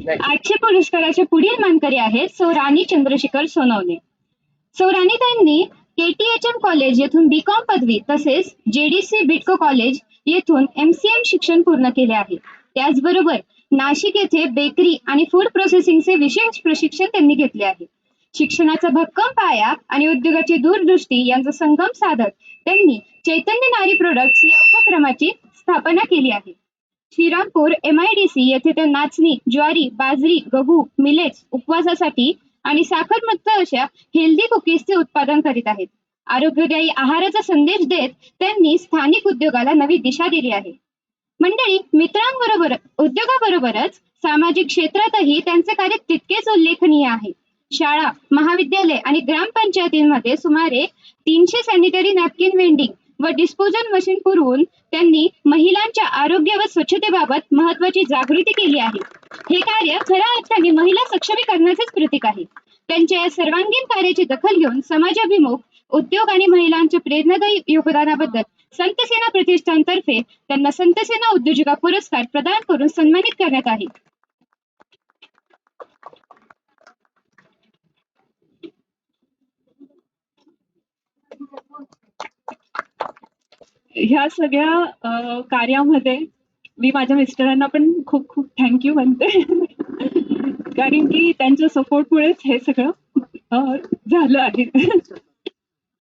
800 पुरस्काराचे पुढील मानकरी आहेत सौ राणी चंद्रशेखर सोनवणे. सौ राणीताईंनी KTHM कॉलेज येथून B.Com पदवी तसेच JDC बिटको कॉलेज येथून MCM शिक्षण पूर्ण केले आहे. त्याचबरोबर नाशिक येथे बेकरी आणि फूड प्रोसेसिंगचे विशेष प्रशिक्षण त्यांनी घेतले आहे. शिक्षणाचा भक्कम पाया आणि उद्योगाची दूरदृष्टी यांचा संगम साधत त्यांनी चैतन्य नारी प्रोडक्ट्स या उपक्रमाची स्थापना केली आहे. श्रीरामपूर MIDC येथे त्या नाचणी, ज्वारी, बाजरी, गहू, मिलेट्स उपवासासाठी आणि साखरमुक्त अशा हेल्दी कुकीजचे उत्पादन करीत आहेत. आरोग्यदायी आहाराचा संदेश देत त्यांनी स्थानिक उद्योगाला नवी दिशा दिली आहे. मंडळी, मित्रांबरोबर उद्योगाबरोबरच सामाजिक क्षेत्रातही त्यांचे कार्य तितकेच उल्लेखनीय आहे. शाळा, महाविद्यालय आणि ग्रामपंचायतींमध्ये सुमारे 300 सॅनिटरी नॅपकिन वेंडिंग व डिस्पोजल मशीन पुरवून त्यांनी महिलांच्या आरोग्य व स्वच्छतेबाबत महत्वाची जागृती केली आहे. हे कार्य खऱ्या अर्थाने महिला सक्षमीकरणाचेच प्रतीक आहे. त्यांच्या या सर्वांगीण कार्याची दखल घेऊन समाजाभिमुख उद्योग आणि महिलांच्या प्रेरणादायी योगदानाबद्दल संतसेना प्रतिष्ठानतर्फे त्यांना संतसेना उद्योजिका पुरस्कार प्रदान करून सन्मानित करण्यात आहे. ह्या सगळ्या कार्यामध्ये मी माझ्या मिस्टरांना पण खूप खूप थँक्यू म्हणते. कारण की त्यांच्या सपोर्टमुळेच हे सगळं झालं आहे.